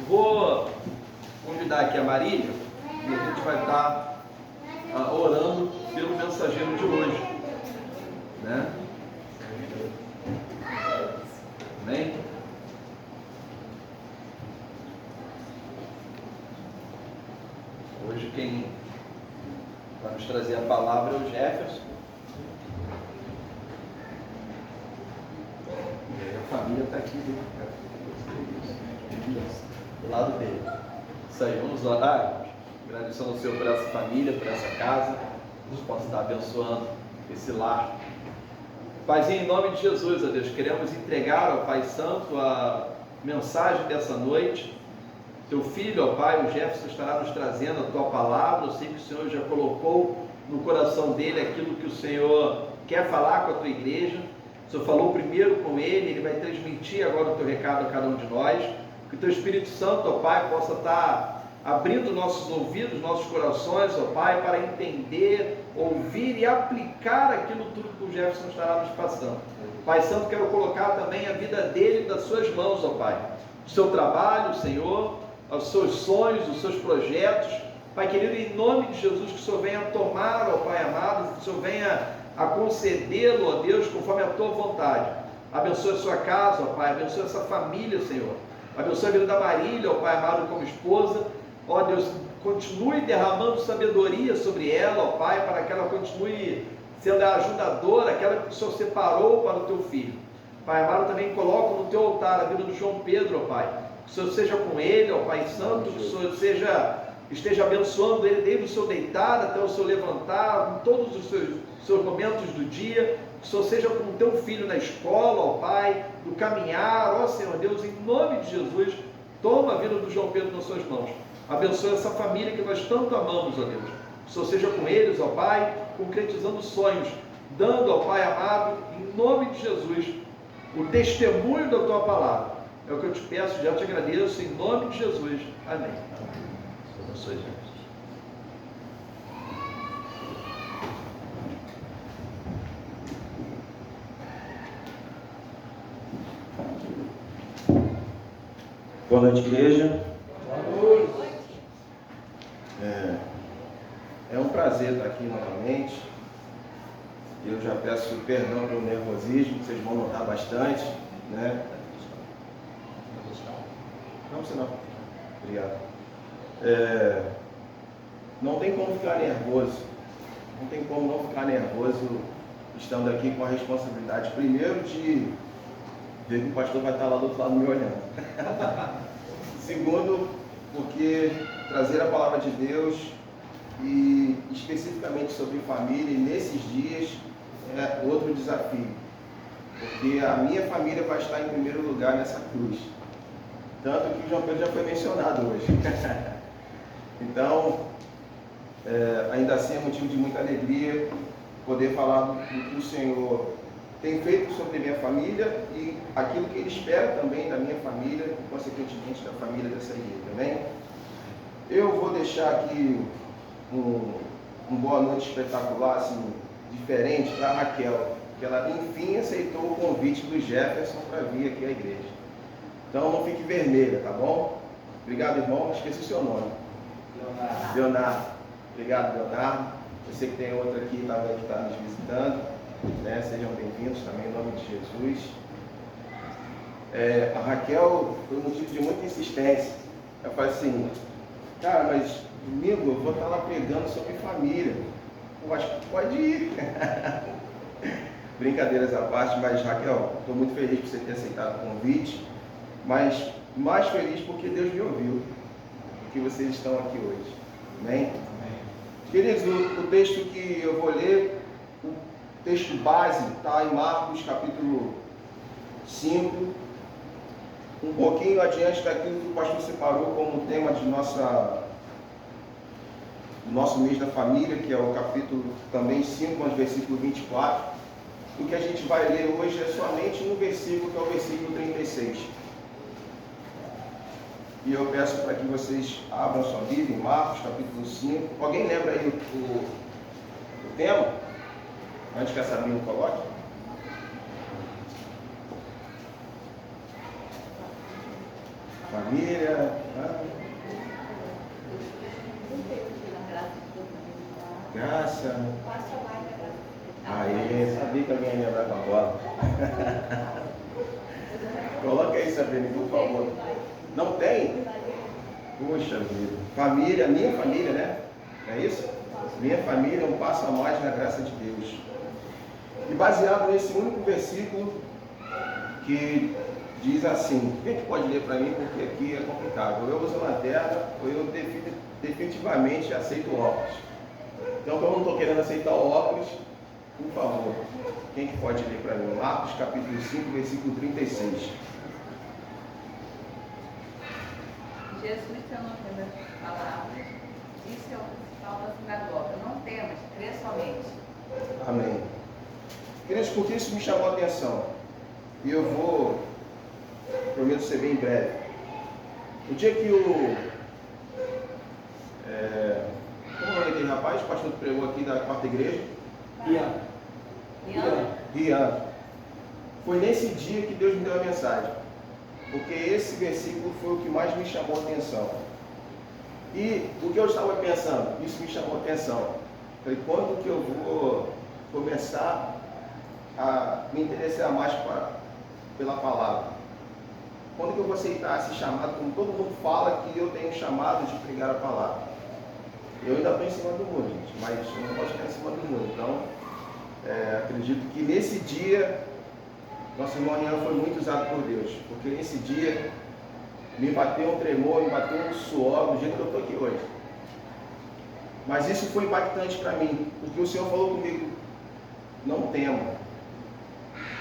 Vou convidar aqui a Marília e a gente vai estar orando pelo mensageiro de hoje, né? Amém? Hoje quem vai nos trazer a palavra é o Jefferson. E aí a família está aqui do lado dele. Isso aí, vamos orar. Agradecendo ao Senhor por essa família, por essa casa. Deus possa estar abençoando esse lar. Paizinho, em nome de Jesus, ó Deus, queremos entregar ao Pai Santo a mensagem dessa noite. Teu filho, ó Pai, o Jefferson, estará nos trazendo a Tua palavra. Eu sei que o Senhor já colocou no coração dele aquilo que o Senhor quer falar com a Tua igreja. O Senhor falou primeiro com ele vai transmitir agora o Teu recado a cada um de nós. Que o Teu Espírito Santo, ó Pai, possa estar abrindo nossos ouvidos, nossos corações, ó Pai, para entender, ouvir e aplicar aquilo tudo que o Jefferson estará nos passando. Pai Santo, quero colocar também a vida dele nas Suas mãos, ó Pai. O seu trabalho, Senhor, os seus sonhos, os seus projetos. Pai querido, em nome de Jesus, que o Senhor venha tomar, ó Pai amado, que o Senhor venha a concedê-lo, ó Deus, conforme a Tua vontade. Abençoe a sua casa, ó Pai, abençoe essa família, Senhor. Abençoe a vida da Marília, ó Pai amado, como esposa. Ó Deus, continue derramando sabedoria sobre ela, ó Pai, para que ela continue sendo a ajudadora, aquela que o Senhor separou para o Teu filho. Pai amado, também coloco no Teu altar a vida do João Pedro, ó Pai. Que o Senhor seja com ele, ó Pai Santo, que o Senhor esteja abençoando ele desde o seu deitar até o seu levantar, em todos os seus momentos do dia. Que o Senhor seja com o Teu filho na escola, ó Pai, no caminhar, ó Senhor Deus, em nome de Jesus, toma a vida do João Pedro nas Suas mãos. Abençoe essa família que nós tanto amamos, ó Deus. Que o Senhor seja com eles, ó Pai, concretizando sonhos, dando, ó Pai amado, em nome de Jesus, o testemunho da Tua palavra. É o que eu te peço, já te agradeço, em nome de Jesus. Amém. Deus abençoe, gente. Boa noite, igreja. Boa noite. É um prazer estar aqui novamente. Eu já peço perdão pelo nervosismo, vocês vão notar bastante, né? Não, você não. Obrigado. Não tem como ficar nervoso. Não tem como não ficar nervoso estando aqui com a responsabilidade, primeiro, de ver que o pastor vai estar lá do outro lado me olhando. Segundo, porque trazer a palavra de Deus e especificamente sobre família, e nesses dias é outro desafio. Porque a minha família vai estar em primeiro lugar nessa cruz. Tanto que o João Pedro já foi mencionado hoje. Então, ainda assim é motivo de muita alegria poder falar do que o Senhor tem feito sobre a minha família e aquilo que Ele espera também da minha família e, consequentemente, da família dessa igreja. Amém? Eu vou deixar aqui um boa noite espetacular, assim, diferente para a Raquel, que ela, enfim, aceitou o convite do Jefferson para vir aqui à igreja. Então, não fique vermelha, tá bom? Obrigado, irmão. Esqueci o seu nome. Leonardo. Obrigado, Leonardo. Eu sei que tem outra aqui também que está nos visitando, né? Sejam bem-vindos também, em nome de Jesus. A Raquel foi motivo de muita insistência. Eu falei assim, cara, mas domingo eu vou estar lá pregando sobre família. Eu acho que pode ir. Brincadeiras à parte, mas Raquel, estou muito feliz por você ter aceitado o convite, mas mais feliz porque Deus me ouviu, porque vocês estão aqui hoje. Amém? Queridos, o texto que eu vou ler, o texto base está em Marcos capítulo 5, um pouquinho adiante daquilo que o pastor separou como tema de nosso mês da família, que é o capítulo também 5, mas versículo 24. O que a gente vai ler hoje é somente no versículo, que é o versículo 36. E eu peço para que vocês abram sua Bíblia em Marcos, capítulo 5. Alguém lembra aí o tema? Antes que a Sabrina coloque. família. Graça. Aê, sabia que alguém ia andar com a bola. Coloca aí, Sabrina, por favor. Não tem? Puxa vida. Família, minha família, né? Não é isso? Minha família é um passo a mais na graça de Deus. E baseado nesse único versículo que diz assim, quem que pode ler para mim, porque aqui é complicado. Ou eu uso lanterna, ou eu definitivamente aceito o óculos. Então, como eu não estou querendo aceitar o óculos, por favor, quem que pode ler para mim? Marcos capítulo 5, versículo 36. Jesus, tendo ouvido as palavras, disse ao principal da sinagoga: não temas, crê somente. Amém. Queridos, porque isso me chamou a atenção. E eu prometo ser bem breve. O dia que como é o nome daquele rapaz, o pastor que pregou aqui da quarta igreja? Rian. Foi nesse dia que Deus me deu a mensagem. Porque esse versículo foi o que mais me chamou a atenção. E o que eu estava pensando, isso me chamou a atenção. Falei, quando que eu vou começar a me interessar mais pela palavra? Quando que eu vou aceitar esse chamado? Como todo mundo fala que eu tenho chamado de pregar a palavra. Eu ainda estou em cima do muro, gente, mas eu não posso ficar em cima do muro. Então, acredito que nesse dia, nosso irmão Rian foi muito usado por Deus. Porque nesse dia, me bateu um tremor, me bateu um suor, do jeito que eu estou aqui hoje. Mas isso foi impactante para mim, porque o Senhor falou comigo, não tema,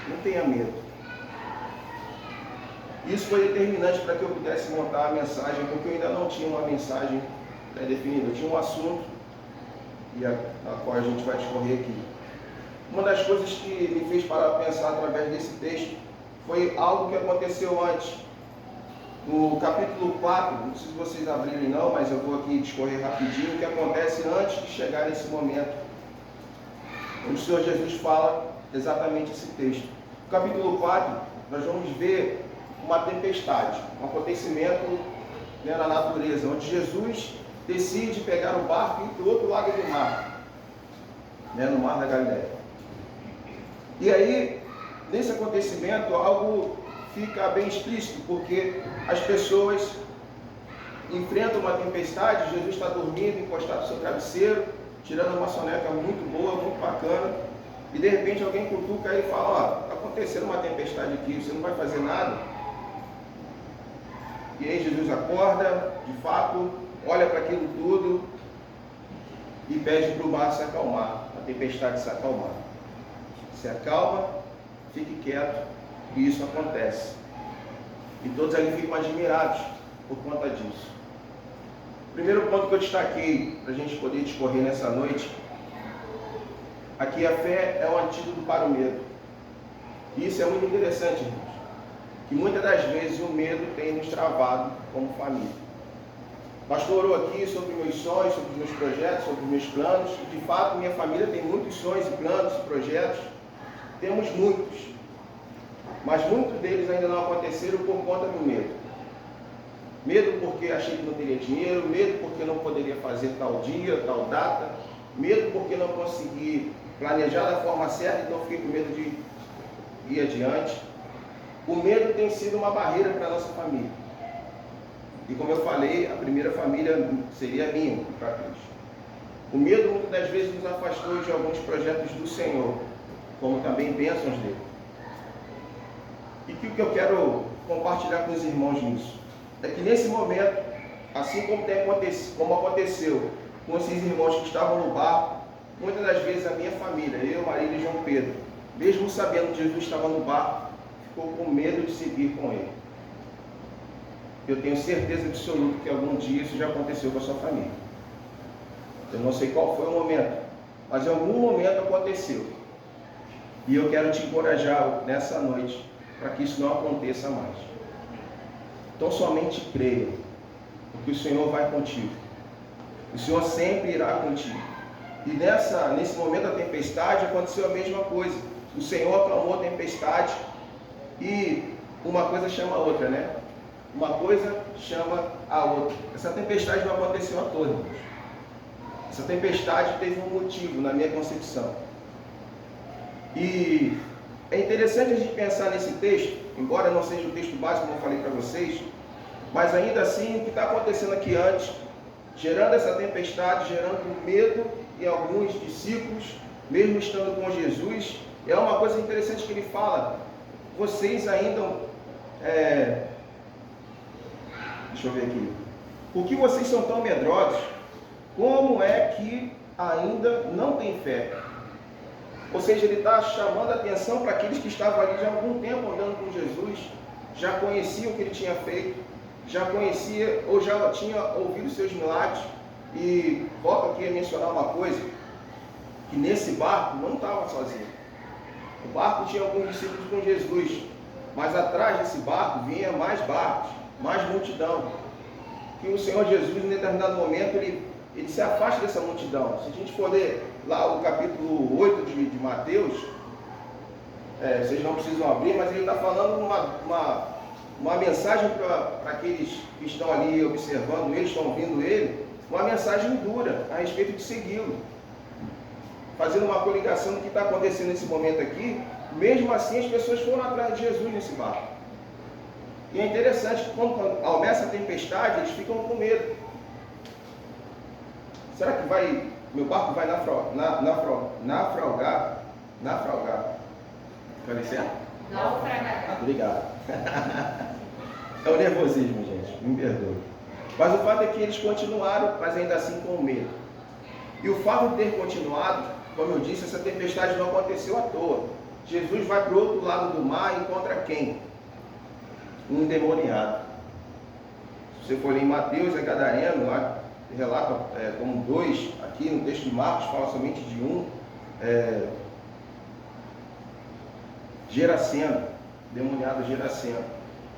não tenha medo. Isso foi determinante para que eu pudesse montar a mensagem, porque eu ainda não tinha uma mensagem definida. Eu tinha um assunto, a qual a gente vai discorrer aqui. Uma das coisas que me fez parar para pensar através desse texto foi algo que aconteceu antes. No capítulo 4, não sei se vocês abrirem não, mas eu vou aqui discorrer rapidinho, o que acontece antes de chegar nesse momento. O Senhor Jesus fala exatamente esse texto. No capítulo 4, nós vamos ver uma tempestade, um acontecimento na natureza, onde Jesus decide pegar o barco e ir para o outro lado do mar, no mar da Galileia. E aí, nesse acontecimento, algo fica bem explícito, porque as pessoas enfrentam uma tempestade, Jesus está dormindo, encostado no seu travesseiro, tirando uma soneca muito boa, muito bacana, e de repente alguém cutuca e fala, está acontecendo uma tempestade aqui, você não vai fazer nada? E aí Jesus acorda, de fato, olha para aquilo tudo e pede para o mar se acalmar, a tempestade se acalmar. Se acalma, fique quieto, e isso acontece. E todos ali ficam admirados por conta disso. O primeiro ponto que eu destaquei para a gente poder discorrer nessa noite, aqui a fé é um antídoto para o medo. E isso é muito interessante, irmãos, que muitas das vezes o medo tem nos travado como família. O pastor orou aqui sobre meus sonhos, sobre os meus projetos, sobre os meus planos, e de fato minha família tem muitos sonhos e planos e projetos, temos muitos, mas muitos deles ainda não aconteceram por conta do medo. Medo porque achei que não teria dinheiro, medo porque não poderia fazer tal dia, tal data, medo porque não consegui planejar da forma certa, então fiquei com medo de ir adiante. O medo tem sido uma barreira para a nossa família. E como eu falei, a primeira família seria a minha, para Cristo. O medo muitas das vezes nos afastou de alguns projetos do Senhor, como também bênçãos dele. E o que eu quero compartilhar com os irmãos nisso? É que nesse momento, assim como aconteceu com esses irmãos que estavam no barco, muitas das vezes a minha família, eu, Marília e João Pedro, mesmo sabendo que Jesus estava no barco, ficou com medo de seguir com ele. Eu tenho certeza absoluta que algum dia isso já aconteceu com a sua família. Eu não sei qual foi o momento, mas em algum momento aconteceu. E eu quero te encorajar nessa noite para que isso não aconteça mais. Então somente creia, porque o Senhor vai contigo. O Senhor sempre irá contigo. E nesse momento da tempestade aconteceu a mesma coisa. O Senhor acalmou a tempestade e uma coisa chama a outra, né? uma coisa chama a outra. Essa tempestade não aconteceu à toa, irmãos. Essa tempestade teve um motivo na minha concepção. E é interessante a gente pensar nesse texto, embora não seja o texto básico, como eu falei para vocês, mas ainda assim, o que está acontecendo aqui antes, gerando essa tempestade, gerando medo em alguns discípulos, mesmo estando com Jesus, é uma coisa interessante que ele fala: vocês ainda, deixa eu ver aqui, por que vocês são tão medrosos? Como é que ainda não têm fé? Ou seja, ele está chamando a atenção para aqueles que estavam ali já há algum tempo andando com Jesus, já conheciam o que ele tinha feito, já conhecia ou já tinha ouvido seus milagres. E volto aqui a mencionar uma coisa, que nesse barco não estava sozinho. O barco tinha alguns discípulos com Jesus, mas atrás desse barco vinha mais barcos, mais multidão. Que o Senhor Jesus, em determinado momento, ele se afasta dessa multidão. Se a gente for ler lá o capítulo 8 de Mateus, vocês não precisam abrir, mas ele está falando uma mensagem para aqueles que estão ali observando ele, estão ouvindo ele, uma mensagem dura a respeito de segui-lo. Fazendo uma coligação do que está acontecendo nesse momento aqui, mesmo assim as pessoas foram atrás de Jesus nesse barco. E é interessante que quando começa a tempestade, eles ficam com medo. Será que meu barco vai naufragar? Vai certo? Naufragar. Obrigado. É o nervosismo, gente, me perdoe. Mas o fato é que eles continuaram, mas ainda assim com medo. E o fato de ter continuado, como eu disse, essa tempestade não aconteceu à toa. Jesus vai para o outro lado do mar e encontra quem? Um endemoniado. Se você for ler em Mateus, é gadareno, lá relata como dois, aqui no texto de Marcos fala somente de um, Geraseno, demoniado Geraseno.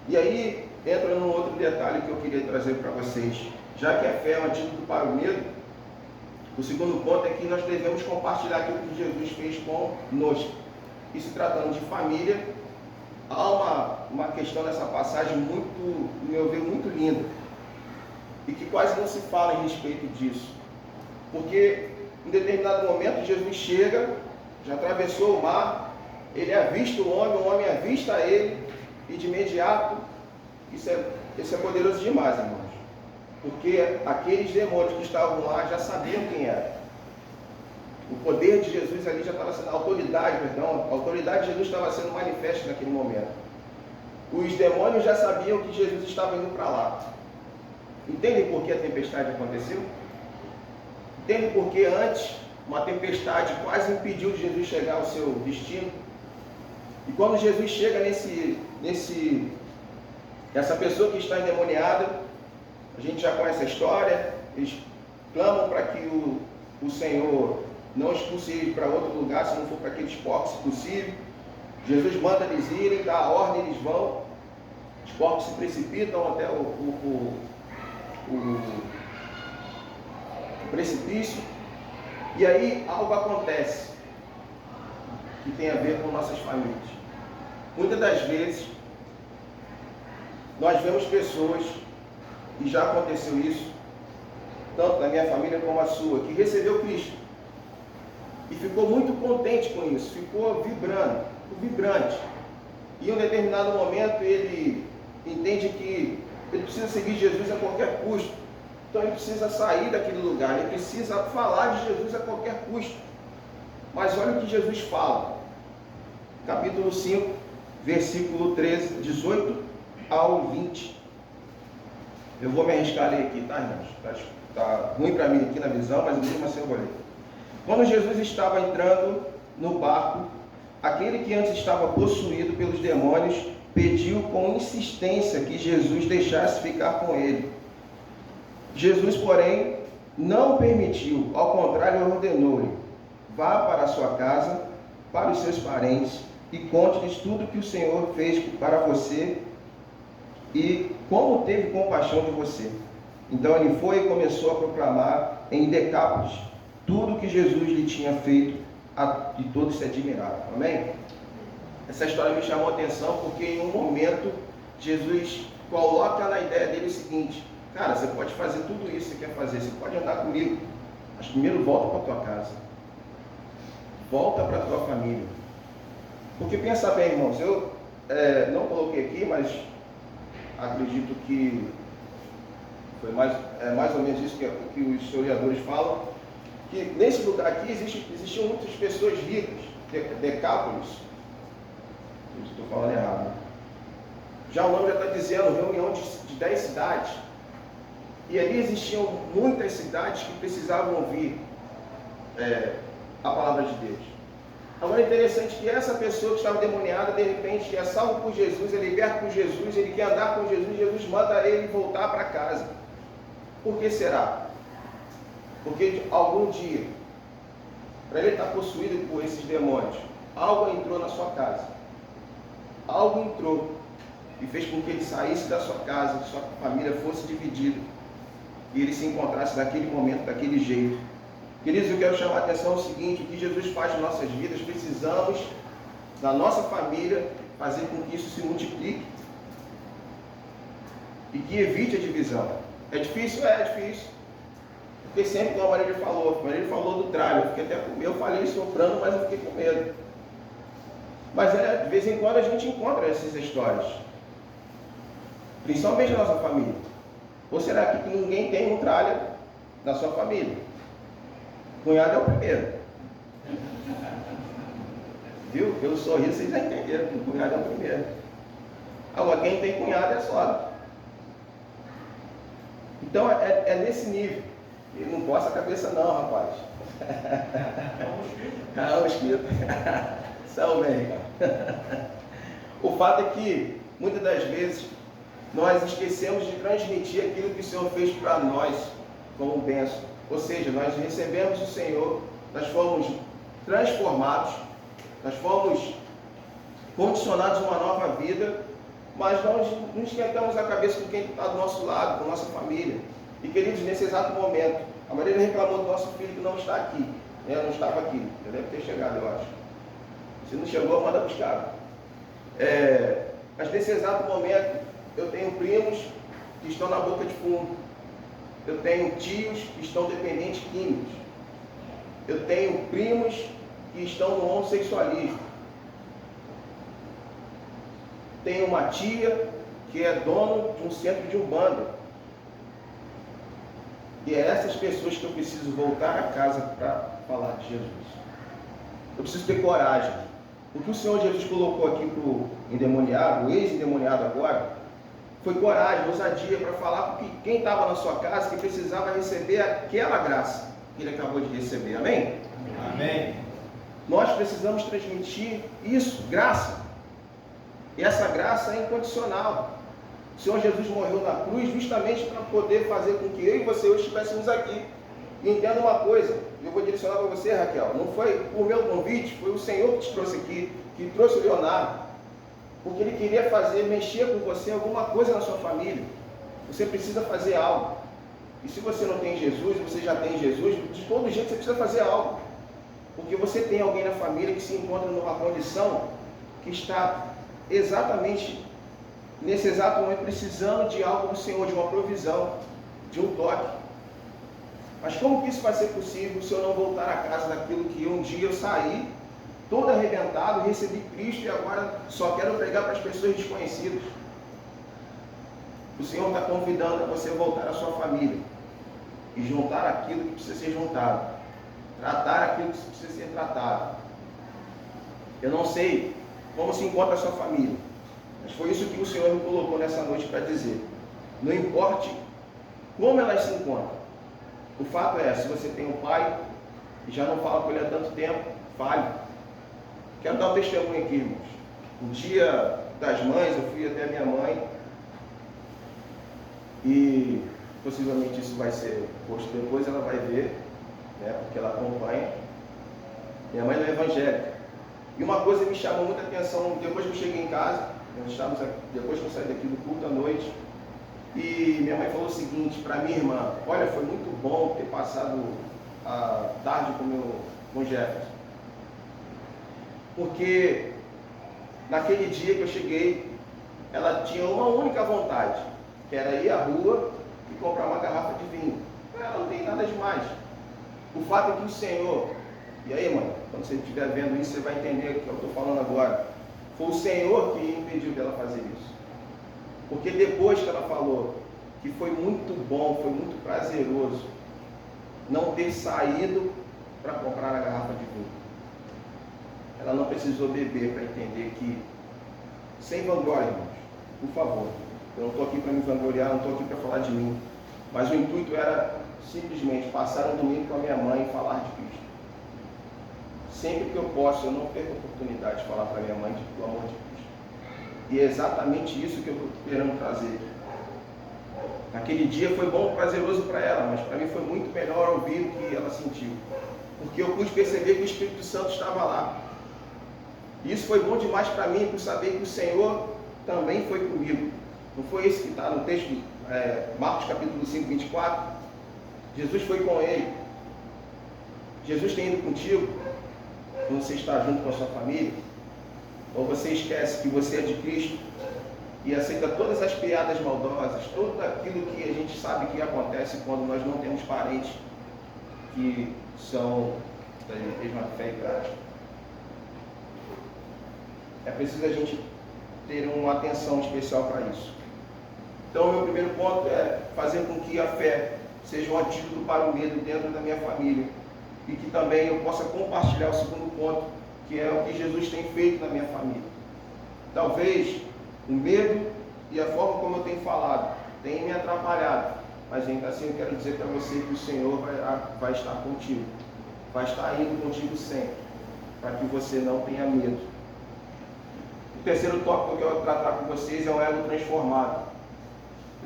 E aí entra num outro detalhe que eu queria trazer para vocês. Já que a fé é um antídoto para o medo, o segundo ponto é que nós devemos compartilhar aquilo que Jesus fez conosco. E se tratando de família, há uma questão nessa passagem muito, no meu ver, muito linda. E que quase não se fala em respeito disso. Porque em determinado momento Jesus chega, já atravessou o mar, ele avista o homem avista ele, e de imediato, isso é poderoso demais, irmãos. Porque aqueles demônios que estavam lá já sabiam quem era. O poder de Jesus ali já estava sendo, a autoridade de Jesus estava sendo manifesta naquele momento. Os demônios já sabiam que Jesus estava indo para lá. Entendem por que a tempestade aconteceu? Entendem por que antes uma tempestade quase impediu de Jesus chegar ao seu destino? E quando Jesus chega essa pessoa que está endemoniada, a gente já conhece a história, eles clamam para que o Senhor não expulse eles para outro lugar, se não for para aqueles porcos, se possível. Jesus manda eles irem, dá a ordem, eles vão, os porcos se precipitam até o precipício, e aí algo acontece que tem a ver com nossas famílias. Muitas das vezes nós vemos pessoas, e já aconteceu isso, tanto na minha família como a sua, que recebeu Cristo e ficou muito contente com isso, ficou vibrante. E em um determinado momento ele entende que ele precisa seguir Jesus a qualquer custo. Então ele precisa sair daquele lugar, ele precisa falar de Jesus a qualquer custo. Mas olha o que Jesus fala. Capítulo 5, versículo 13, 18 ao 20. Eu vou me arriscar a ler aqui, tá, irmãos? Tá ruim para mim aqui na visão, mas mesmo assim eu vou ler. Quando Jesus estava entrando no barco, aquele que antes estava possuído pelos demônios pediu com insistência que Jesus deixasse ficar com ele. Jesus, porém, não permitiu, ao contrário, ordenou-lhe: vá para a sua casa, para os seus parentes, e conte-lhes tudo que o Senhor fez para você e como teve compaixão de você. Então ele foi e começou a proclamar em Decápolis tudo que Jesus lhe tinha feito, e todos se admiraram. Amém? Essa história me chamou a atenção porque em um momento Jesus coloca na ideia dele o seguinte: cara, você pode fazer tudo isso que você quer fazer, você pode andar comigo, mas primeiro volta para a tua casa, volta para a tua família. Porque pensa bem, irmãos, eu não coloquei aqui, mas acredito que foi mais ou menos isso que os historiadores falam, que nesse lugar aqui existiam muitas pessoas ricas, Decápolis, estou falando errado, já o nome já está dizendo, reunião de 10 cidades, e ali existiam muitas cidades que precisavam ouvir a palavra de Deus. Agora é interessante que essa pessoa que estava demoniada, de repente é salvo por Jesus, é liberto por Jesus, ele quer andar com Jesus, Jesus manda ele voltar para casa. Por que será? Porque algum dia, para ele estar possuído por esses demônios, algo entrou na sua casa. Algo entrou e fez com que ele saísse da sua casa, que sua família fosse dividida e ele se encontrasse naquele momento, daquele jeito. Queridos, eu quero chamar a atenção ao seguinte: o que Jesus faz em nossas vidas, precisamos, na nossa família, fazer com que isso se multiplique e que evite a divisão. É difícil? É difícil. Porque sempre, como a Marília falou do tralho, eu fiquei até com medo, eu falei soprando, mas eu fiquei com medo. Mas de vez em quando a gente encontra essas histórias, principalmente na nossa família. Ou será que ninguém tem um tralha na sua família? Cunhado é o primeiro. Viu? Pelo sorriso vocês já entenderam que o cunhado é o primeiro. Agora, quem tem cunhado é sogra. Então é nesse nível. Ele não coça a cabeça não, rapaz. Ah, o espírito. São bem. O fato é que, muitas das vezes, nós esquecemos de transmitir aquilo que o Senhor fez para nós como bênção. Ou seja, nós recebemos o Senhor, nós fomos transformados, nós fomos condicionados a uma nova vida, mas nós não esquentamos a cabeça com quem está do nosso lado, com a nossa família. E queridos, nesse exato momento, a Marília reclamou do nosso filho que não está aqui. Não estava aqui, já deve ter chegado, eu acho. Se não chegou, manda buscar. Mas nesse exato momento, eu tenho primos que estão na boca de fumo. Eu tenho tios que estão dependentes químicos. Eu tenho primos que estão no homossexualismo. Tenho uma tia que é dono de um centro de umbanda. E é essas pessoas que eu preciso voltar a casa para falar de Jesus. Eu preciso ter coragem. O que o Senhor Jesus colocou aqui para o endemoniado, o ex-endemoniado agora, foi coragem, ousadia para falar com quem estava na sua casa, que precisava receber aquela graça que ele acabou de receber. Amém? Amém. Nós precisamos transmitir isso, graça. E essa graça é incondicional. O Senhor Jesus morreu na cruz justamente para poder fazer com que eu e você hoje estivéssemos aqui. E entenda uma coisa, eu vou direcionar para você, Raquel, não foi o meu convite, foi o Senhor que te trouxe aqui, que trouxe o Leonardo, porque Ele queria mexer com você alguma coisa na sua família. Você precisa fazer algo. E se você não tem Jesus, você já tem Jesus, de todo jeito você precisa fazer algo. Porque você tem alguém na família que se encontra numa condição que está exatamente nesse exato momento precisando de algo do Senhor, de uma provisão, de um toque. Mas como que isso vai ser possível se eu não voltar a casa daquilo que um dia eu saí, todo arrebentado, recebi Cristo e agora só quero pregar para as pessoas desconhecidas? O Senhor está convidando a você voltar à sua família e juntar aquilo que precisa ser juntado, tratar aquilo que precisa ser tratado. Eu não sei como se encontra a sua família, mas foi isso que o Senhor me colocou nessa noite para dizer. Não importe como elas se encontram. O fato é, se você tem um pai e já não fala com ele há tanto tempo, fale. Quero dar um testemunho aqui, irmãos. No dia das mães, eu fui até a minha mãe e possivelmente isso vai ser posto depois, ela vai ver, né, porque ela acompanha. Minha mãe não é evangélica. E uma coisa me chamou muita atenção, depois que eu cheguei em casa, depois que eu saí daqui do culto à noite, e minha mãe falou o seguinte para minha irmã: olha, foi muito bom ter passado a tarde com o Jefferson, porque naquele dia que eu cheguei, ela tinha uma única vontade, que era ir à rua e comprar uma garrafa de vinho. Ela não tem nada demais. O fato é que o Senhor, e aí, mano, quando você estiver vendo isso, você vai entender o que eu estou falando agora. Foi o Senhor que impediu dela fazer isso. Porque depois que ela falou que foi muito bom, foi muito prazeroso não ter saído para comprar a garrafa de vinho. Ela não precisou beber para entender que, sem vanglória, irmãos, por favor, eu não estou aqui para me vangloriar, não estou aqui para falar de mim, mas o intuito era simplesmente passar um domingo com a minha mãe e falar de Cristo. Sempre que eu posso, eu não perco a oportunidade de falar para minha mãe do amor de Cristo. E é exatamente isso que eu estou querendo trazer. Naquele dia foi bom, prazeroso para ela, mas para mim foi muito melhor ouvir o que ela sentiu. Porque eu pude perceber que o Espírito Santo estava lá. E isso foi bom demais para mim, por saber que o Senhor também foi comigo. Não foi esse que está no texto, Marcos capítulo 5, 24? Jesus foi com ele. Jesus tem ido contigo, quando você está junto com a sua família, ou você esquece que você é de Cristo e aceita todas as piadas maldosas, tudo aquilo que a gente sabe que acontece quando nós não temos parentes que são da mesma fé e prática. É preciso a gente ter uma atenção especial para isso. Então, o meu primeiro ponto é fazer com que a fé seja um antídoto para o medo dentro da minha família e que também eu possa compartilhar o segundo ponto, que é o que Jesus tem feito na minha família. Talvez o medo e a forma como eu tenho falado tenham me atrapalhado, mas ainda assim eu quero dizer para você que o Senhor vai estar contigo, vai estar indo contigo sempre, para que você não tenha medo. O terceiro tópico que eu quero tratar com vocês é o ego transformado.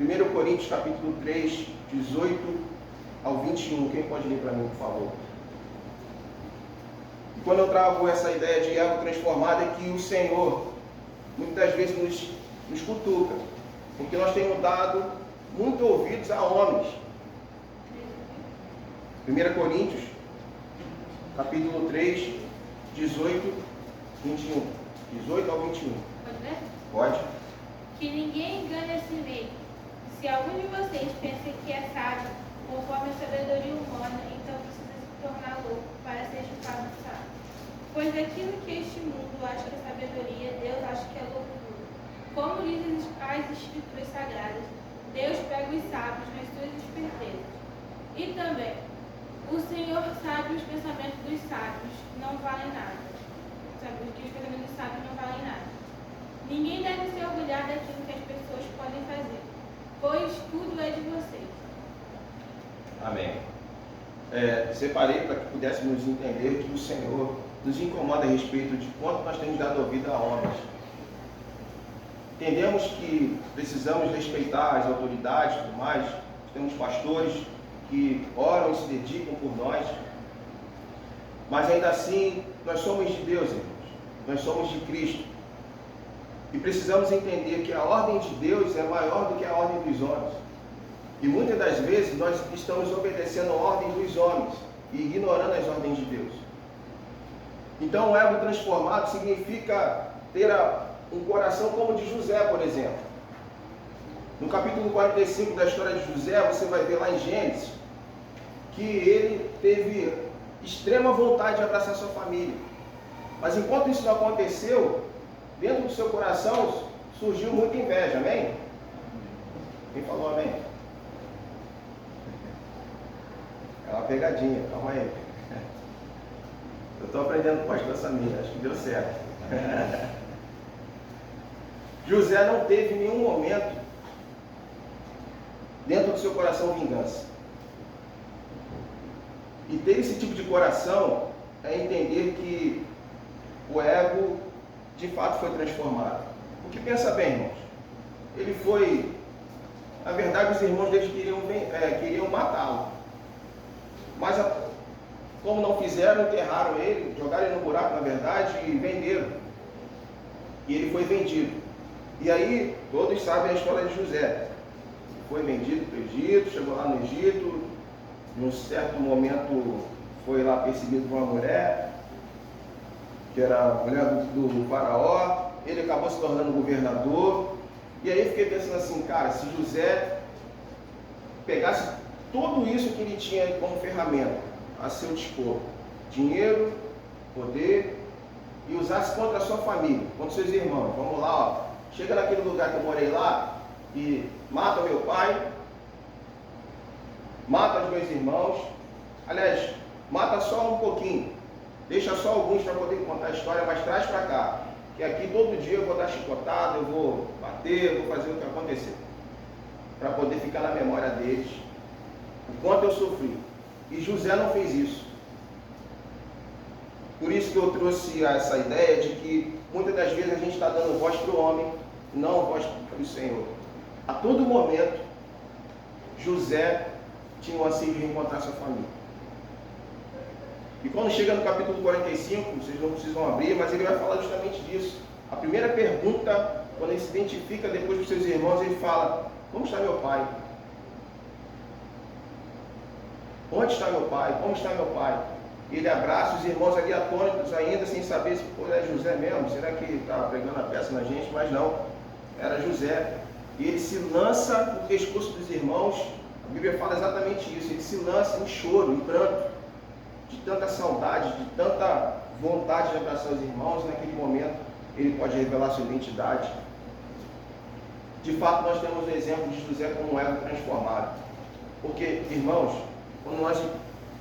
1 Coríntios capítulo 3, 18 ao 21. Quem pode ler para mim, por favor? E quando eu trago essa ideia de ego transformado, é que o Senhor muitas vezes nos cutuca, porque nós temos dado muito ouvidos a homens. 1 Coríntios capítulo 3, 18, 21. 18 ao 21. Pode ler? Pode. Que ninguém engane a si mesmo. Se algum de vocês pensa que é sábio, conforme a sabedoria humana, então precisa se tornar louco para ser chamado sábio. Pois aquilo que este mundo acha que é sabedoria, Deus acha que é loucura. Como dizem as Escrituras Sagradas, Deus pega os sábios nas suas espertezas. E também, o Senhor sabe os pensamentos dos sábios, não valem nada. Sabe, que os pensamentos dos sábios não valem nada. Ninguém deve se orgulhar daquilo que as pessoas podem fazer, pois tudo é de vocês. Amém. Separei para que pudéssemos entender que o Senhor nos incomoda a respeito de quanto nós temos dado ouvido a homens. Entendemos que precisamos respeitar as autoridades e tudo mais. Temos pastores que oram e se dedicam por nós. Mas ainda assim, nós somos de Deus, irmãos. Nós somos de Cristo. E precisamos entender que a ordem de Deus é maior do que a ordem dos homens. E muitas das vezes nós estamos obedecendo a ordem dos homens e ignorando as ordens de Deus. Então o ego transformado significa ter um coração como o de José, por exemplo. No capítulo 45 da história de José, você vai ver lá em Gênesis que ele teve extrema vontade de abraçar sua família. Mas enquanto isso não aconteceu, dentro do seu coração surgiu muita inveja, amém? Quem falou amém? É uma pegadinha, calma aí. Eu estou aprendendo com o pastor Samir, acho que deu certo. José não teve nenhum momento dentro do seu coração vingança. E ter esse tipo de coração é entender que o ego de fato foi transformado. Porque pensa bem, irmãos, ele foi, na verdade os irmãos deles queriam matá-lo, mas como não fizeram, enterraram ele, jogaram ele no buraco, na verdade, e venderam. E ele foi vendido. E aí, todos sabem a história de José. Foi vendido para o Egito, chegou lá no Egito, num certo momento foi lá perseguido por uma mulher, que era a mulher do faraó. Ele acabou se tornando governador, E aí eu fiquei pensando assim, cara, se José pegasse tudo isso que ele tinha como ferramenta a seu dispor, dinheiro, poder, e usasse contra a sua família, contra seus irmãos. Vamos lá, ó. Chega naquele lugar que eu morei lá e mata meu pai, mata os meus irmãos. Aliás, mata só um pouquinho, deixa só alguns para poder contar a história, mas traz para cá. Que aqui todo dia eu vou dar chicotada, eu vou bater, eu vou fazer o que acontecer. Para poder ficar na memória deles o quanto eu sofri. E José não fez isso. Por isso que eu trouxe essa ideia de que muitas das vezes a gente está dando voz para o homem, não voz para o Senhor. A todo momento, José tinha o anseio de reencontrar sua família. E quando chega no capítulo 45, vocês não precisam abrir, mas ele vai falar justamente disso. A primeira pergunta, quando ele se identifica depois dos seus irmãos, ele fala: como está meu pai? Onde está meu pai? Como está meu pai? Ele abraça os irmãos ali atônitos ainda, sem saber se é José mesmo, será que está pregando a peça na gente? Mas não, era José. E ele se lança no pescoço dos irmãos. A Bíblia fala exatamente isso, ele se lança em choro, em pranto, de tanta saudade, de tanta vontade de abraçar os irmãos. Naquele momento ele pode revelar sua identidade. De fato, nós temos o exemplo de José como um ego transformado. Porque, irmãos, quando nós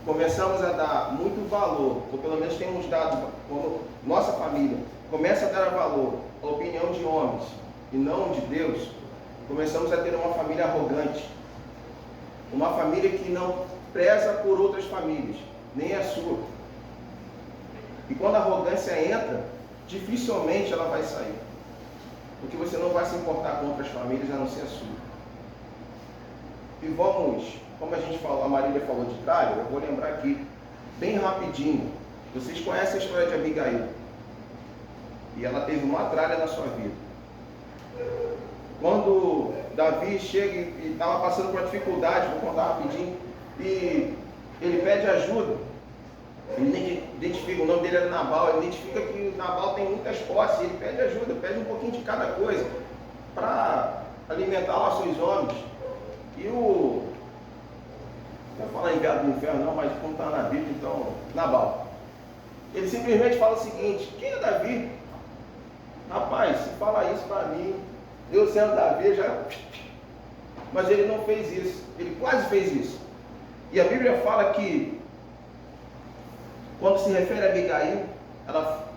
começamos a dar muito valor, ou pelo menos temos dado, como nossa família começa a dar valor à opinião de homens e não de Deus, começamos a ter uma família arrogante, uma família que não preza por outras famílias, nem a sua. E quando a arrogância entra, dificilmente ela vai sair, porque você não vai se importar com outras famílias a não ser a sua. E vamos, como a gente falou, a Marília falou de tralha, eu vou lembrar aqui, bem rapidinho. Vocês conhecem a história de Abigail. E ela teve uma tralha na sua vida. Quando Davi chega e estava passando por uma dificuldade, vou contar rapidinho, e ele pede ajuda. Ele identifica, o nome dele era Nabal, ele identifica que Nabal tem muitas posses, ele pede ajuda, pede um pouquinho de cada coisa, para alimentar lá seus homens. E não vou falar enviado do inferno não, mas como está na Bíblia, então, Nabal. Ele simplesmente fala o seguinte: quem é Davi? Rapaz, se fala isso para mim, eu sendo Davi já... Mas ele não fez isso, ele quase fez isso. E a Bíblia fala que, quando se refere a Abigail,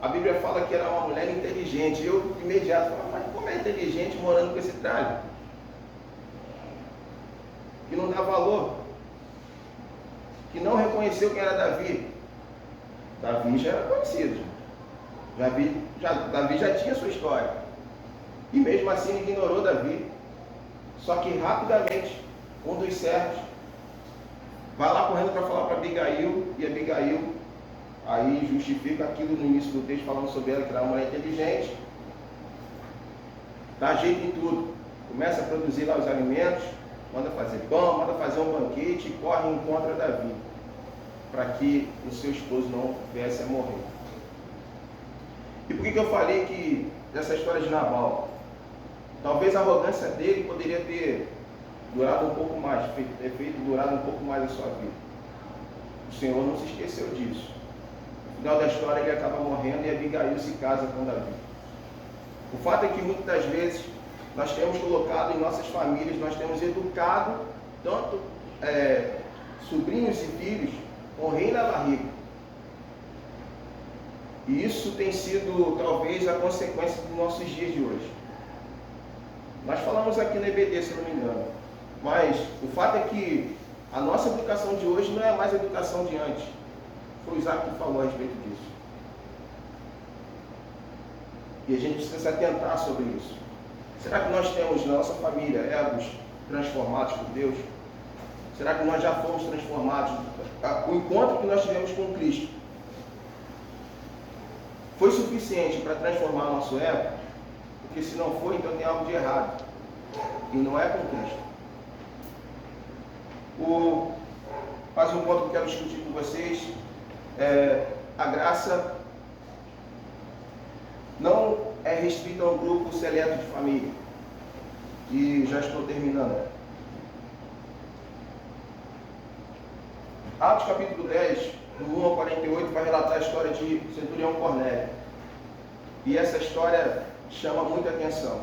a Bíblia fala que era uma mulher inteligente. E eu, imediato, falo: mas como é inteligente morando com esse tralho? Que não dá valor, que não reconheceu quem era Davi. Davi já era conhecido, Davi já tinha sua história, e mesmo assim ele ignorou Davi. Só que rapidamente um dos servos vai lá correndo para falar para Abigail, e Abigail aí justifica aquilo no início do texto, falando sobre ela, que era uma mulher inteligente, dá jeito em tudo, começa a produzir lá os alimentos, manda fazer pão, manda fazer um banquete e corre em contra Davi, para que o seu esposo não viesse a morrer. E por que eu falei que dessa história de Nabal? Talvez a arrogância dele poderia ter durado um pouco mais, durado um pouco mais a sua vida. O Senhor não se esqueceu disso. No final da história ele acaba morrendo e Abigail se casa com Davi. O fato é que muitas das vezes nós temos colocado em nossas famílias, nós temos educado tanto sobrinhos e filhos com o rei na barriga. E isso tem sido talvez a consequência dos nossos dias de hoje. Nós falamos aqui no EBD, se não me engano, mas o fato é que a nossa educação de hoje não é mais a educação de antes. Foi o Isaac que falou a respeito disso. E a gente precisa se atentar sobre isso. Será que nós temos na nossa família egos transformados por Deus? Será que nós já fomos transformados? O encontro que nós tivemos com Cristo foi suficiente para transformar o nosso ego? Porque se não foi, então tem algo de errado. E não é com Cristo. Mais um ponto que eu quero discutir com vocês é: a graça não é restrita a um grupo seleto de família. E já estou terminando. Atos capítulo 10, do 1 ao 48, vai relatar a história de Centurião Cornélio. E essa história chama muita atenção.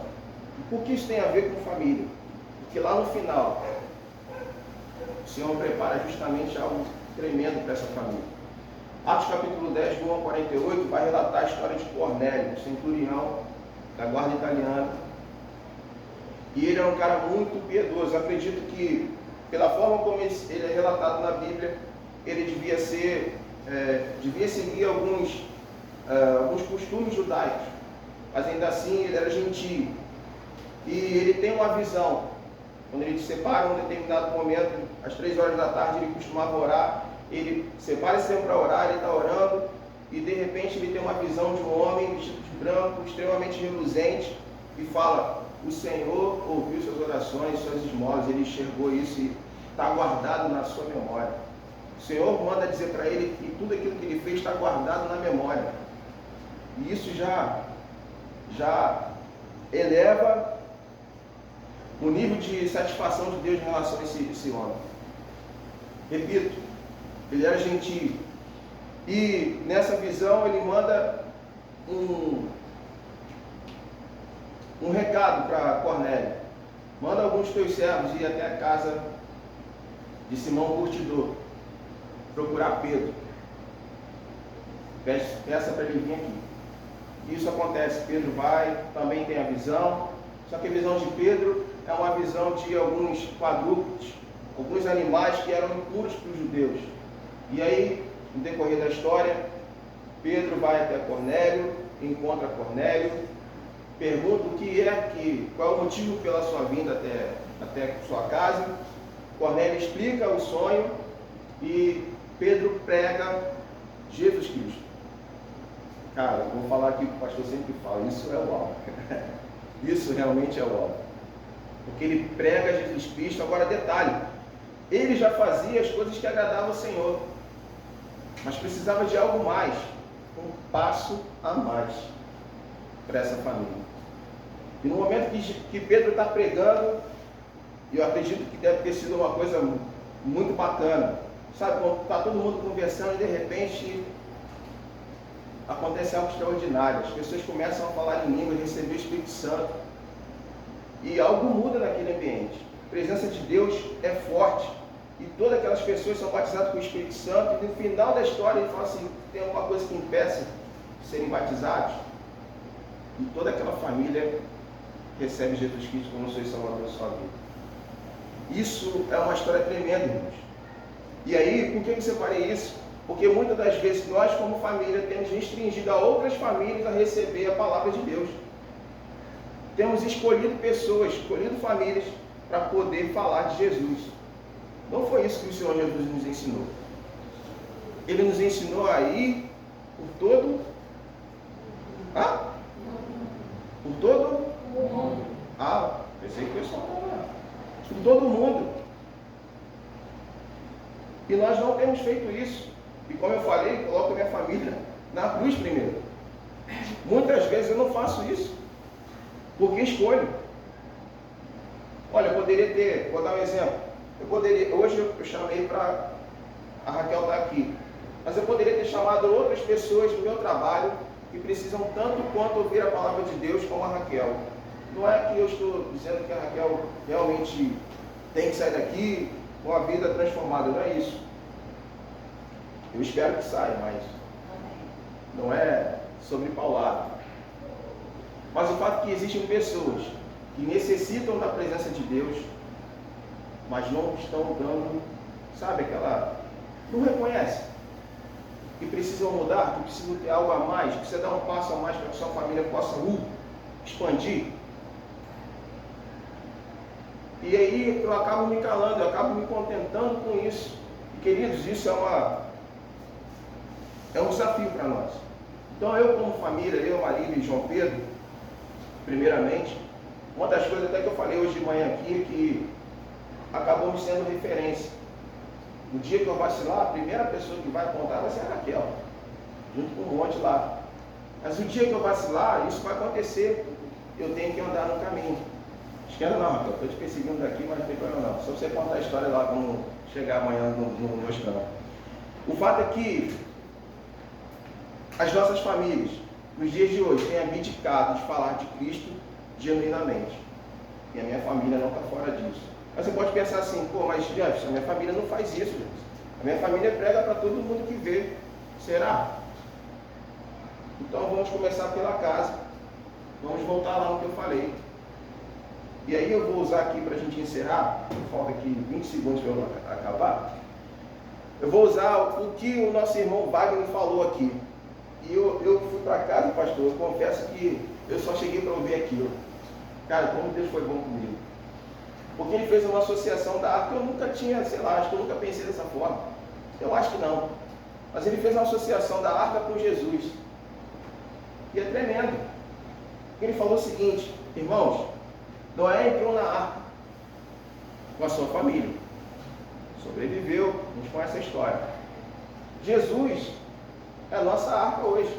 Por que isso tem a ver com família? Porque lá no final, o Senhor prepara justamente algo tremendo para essa família. Atos capítulo 10, do 1 ao 48, vai relatar a história de Cornélio, centurião da guarda italiana. E ele é um cara muito piedoso. Eu acredito que, pela forma como ele é relatado na Bíblia, ele devia seguir alguns costumes judaicos, mas ainda assim ele era gentio. E ele tem uma visão. Quando ele se separa em um determinado momento, às 3 horas da tarde, ele costumava orar. Ele separa-se sempre para orar, ele está orando, e de repente ele tem uma visão de um homem vestido de branco, extremamente reluzente, e fala: o Senhor ouviu suas orações, suas esmolas. Ele enxergou isso e está guardado na sua memória. O Senhor manda dizer para ele que tudo aquilo que ele fez está guardado na memória. E isso já eleva o nível de satisfação de Deus em relação a esse homem. Repito, ele era gentio. E nessa visão ele manda um recado para Cornélio: manda alguns dos teus servos ir até a casa de Simão Curtidor, procurar Pedro. Peça para ele vir aqui. Isso acontece. Pedro vai, também tem a visão. Só que a visão de Pedro é uma visão de alguns quadrúpedes, alguns animais que eram impuros para os judeus. E aí, no decorrer da história, Pedro vai até Cornélio, encontra Cornélio, pergunta qual é o motivo pela sua vinda até sua casa. Cornélio explica o sonho e Pedro prega Jesus Cristo. Cara, eu vou falar aqui o que o pastor sempre fala: isso é o alvo. Isso realmente é o alvo. Porque ele prega Jesus Cristo. Agora, detalhe: ele já fazia as coisas que agradavam ao Senhor, mas precisava de algo mais, um passo a mais para essa família. E no momento que Pedro está pregando, eu acredito que deve ter sido uma coisa muito bacana, sabe, quando está todo mundo conversando e de repente acontece algo extraordinário. As pessoas começam a falar em língua, receber o Espírito Santo, e algo muda naquele ambiente. A presença de Deus é forte, e todas aquelas pessoas são batizadas com o Espírito Santo. E no final da história ele fala assim: tem alguma coisa que impeça de serem batizados? E toda aquela família recebe Jesus Cristo como seu Salvador da sua vida. Isso é uma história tremenda, irmãos. E aí, por que eu separei isso? Porque muitas das vezes nós, como família, temos restringido a outras famílias a receber a palavra de Deus. Temos escolhido pessoas, escolhido famílias para poder falar de Jesus. Não foi isso que o Senhor Jesus nos ensinou. Ele nos ensinou a ir por todo... Por todo mundo. Pensei que foi só por todo mundo. E nós não temos feito isso. E como eu falei, coloco a minha família na cruz primeiro. Muitas vezes eu não faço isso, porque escolho. Olha, eu poderia ter, vou dar um exemplo. Hoje eu chamei para a Raquel estar aqui, mas eu poderia ter chamado outras pessoas do meu trabalho que precisam tanto quanto ouvir a palavra de Deus como a Raquel. Não é que eu estou dizendo que a Raquel realmente tem que sair daqui com a vida transformada, não é isso. Eu espero que saia, mas não é sobre paulada. Mas o fato é que existem pessoas que necessitam da presença de Deus, mas não estão dando, sabe, não reconhece, que precisam mudar, que precisam ter algo a mais, que precisa dar um passo a mais para que sua família possa expandir. E aí eu acabo me calando, eu acabo me contentando com isso. E, queridos, isso é um desafio para nós. Então eu, como família, eu, Marília e João Pedro, primeiramente, uma das coisas até que eu falei hoje de manhã aqui é que acabamos sendo referência. No dia que eu vacilar, a primeira pessoa que vai contar vai ser a Raquel, junto com um monte lá. Mas o dia que eu vacilar, isso vai acontecer. Eu tenho que andar no caminho. Esquenta não, Raquel. Estou te perseguindo daqui, mas não tem problema não. Só você contar a história lá quando chegar amanhã no hospital. O fato é que as nossas famílias, nos dias de hoje, têm abdicado de falar de Cristo genuinamente. E a minha família não está fora disso. Mas você pode pensar assim, pô, mas Jefferson, a minha família não faz isso, gente. A minha família prega para todo mundo que vê. Será? Então vamos começar pela casa. Vamos voltar lá no que eu falei. E aí eu vou usar aqui para a gente encerrar, falta aqui 20 segundos para eu acabar. Eu vou usar o que o nosso irmão Wagner falou aqui. E eu fui para casa, pastor, eu confesso que eu só cheguei para ouvir aquilo. Cara, como Deus foi bom comigo. Porque ele fez uma associação da arca, eu nunca tinha, sei lá, acho que eu nunca pensei dessa forma. Eu acho que não. Mas ele fez uma associação da arca com Jesus. E é tremendo. Ele falou o seguinte, irmãos, Noé entrou na arca com a sua família. Sobreviveu, a gente conhece a história. Jesus é a nossa arca hoje.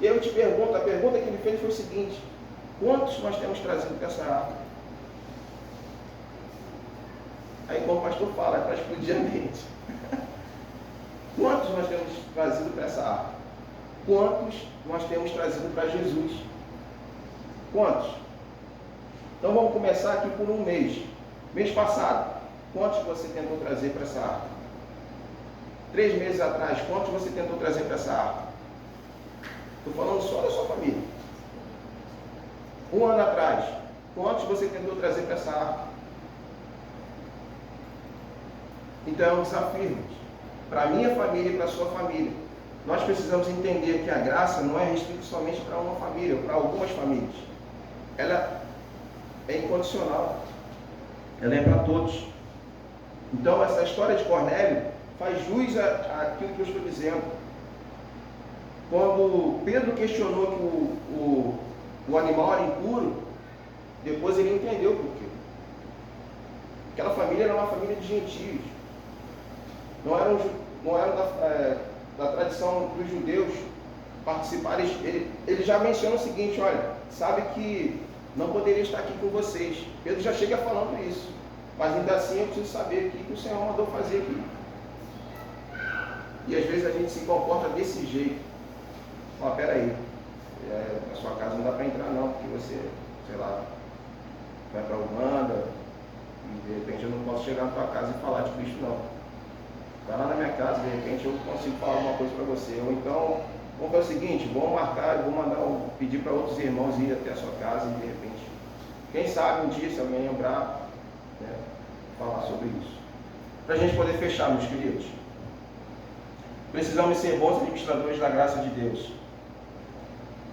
E eu te pergunto, a pergunta que ele fez foi o seguinte: quantos nós temos trazido para essa arca? Aí como o pastor fala, é para explodir a mente. Quantos nós temos trazido para essa arca? Quantos nós temos trazido para Jesus? Quantos? Então vamos começar aqui por um mês. Mês passado, quantos você tentou trazer para essa arca? 3 meses atrás, quantos você tentou trazer para essa arca? Estou falando só da sua família. 1 ano atrás, quantos você tentou trazer para essa arca? Então é um desafio, irmãos. Para a minha família e para a sua família. Nós precisamos entender que a graça não é restrita somente para uma família, ou para algumas famílias. Ela é incondicional. Ela é para todos. Então essa história de Cornélio faz jus àquilo que eu estou dizendo. Quando Pedro questionou que o animal era impuro, depois ele entendeu por quê. Aquela família era uma família de gentios. Não eram da tradição dos judeus participarem. Ele já menciona o seguinte: olha, sabe que não poderia estar aqui com vocês. Pedro já chega falando isso. Mas ainda assim eu preciso saber o que o Senhor mandou fazer aqui. E às vezes a gente se comporta desse jeito. Ó, peraí, na sua casa não dá para entrar não, porque você, sei lá, vai para a Uganda e de repente eu não posso chegar na tua casa e falar de Cristo não. Vai lá na minha casa, de repente eu consigo falar alguma coisa para você. Ou então, vamos fazer o seguinte, vamos marcar, vou pedir para outros irmãos ir até a sua casa e de repente, quem sabe um dia, se alguém lembrar, né, falar sobre isso. Para a gente poder fechar, meus queridos. Precisamos ser bons administradores da graça de Deus.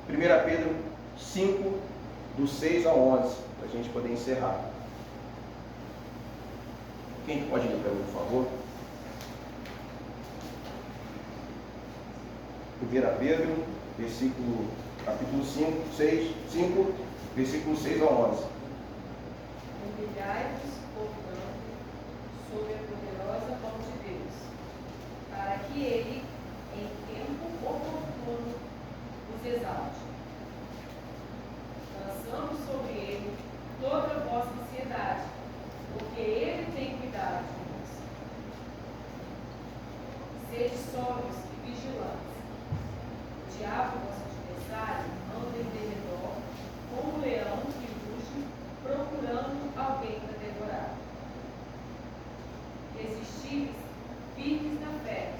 1 Pedro 5, do 6 ao 11, para a gente poder encerrar. Quem que pode ler para mim, por favor? 1 Pedro, capítulo 5, versículo 6 ao 11. Humilhai-vos, portanto, sob a poderosa mão de Deus, para que Ele, em tempo oportuno, os exalte. Lançando sobre Ele toda a vossa ansiedade, porque Ele tem cuidado de nós. Sede sóbrios e vigilantes. O diabo, vosso adversário, anda em derredor, como um leão que ruge, procurando alguém para devorar. Resistis firmes na fé,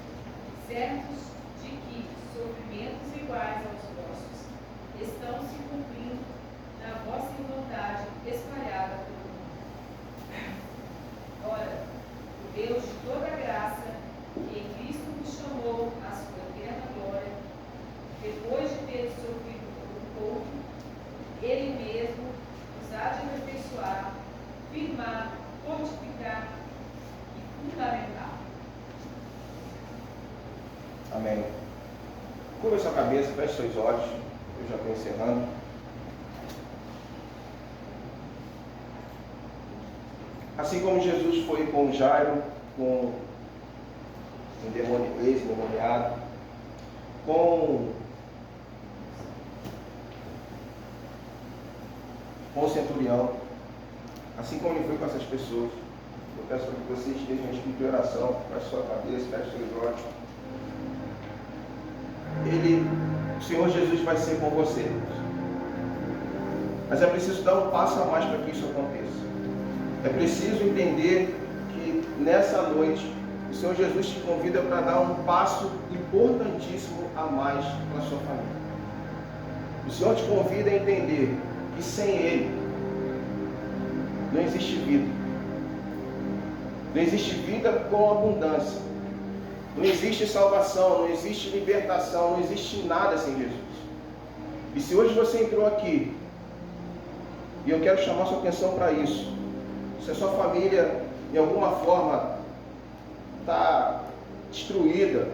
certos de que sofrimentos iguais aos vossos estão se cumprindo na vossa irmandade espalhada pelo mundo. Ora, o Deus de toda graça, que em Cristo vos chamou à sua eterna glória, depois de ter sofrido um pouco, Ele mesmo os há de aperfeiçoar, firmar, fortificar e fundamentar. Amém. Curva sua cabeça, feche seus olhos. Eu já estou encerrando. Assim como Jesus foi com Jairo, com um ex-endemoniado, com com o centurião, assim como ele foi com essas pessoas. Eu peço para que vocês estejam em espírito de oração, feche sua cabeça, feche seus olhos. O Senhor Jesus vai ser com você. Mas é preciso dar um passo a mais para que isso aconteça. É preciso entender que nessa noite o Senhor Jesus te convida para dar um passo importantíssimo a mais na sua família. O Senhor te convida a entender que sem Ele não existe vida. Não existe vida com abundância. Não existe salvação, não existe libertação, não existe nada sem Jesus. E se hoje você entrou aqui, e eu quero chamar sua atenção para isso, se a sua família, de alguma forma, está destruída,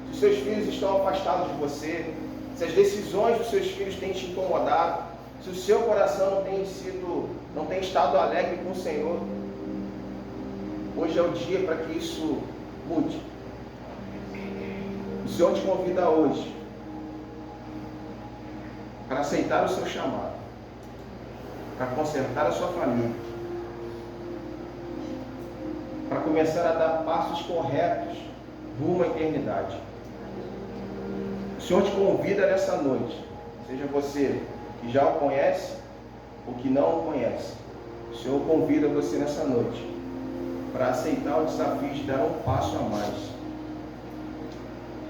se os seus filhos estão afastados de você, se as decisões dos seus filhos têm te incomodado, se o seu coração não tem estado alegre com o Senhor, hoje é o dia para que isso mude. O Senhor te convida hoje para aceitar o seu chamado, para consertar a sua família, para começar a dar passos corretos rumo à eternidade. O Senhor te convida nessa noite, seja você que já o conhece ou que não o conhece, o Senhor convida você nessa noite para aceitar o desafio de dar um passo a mais,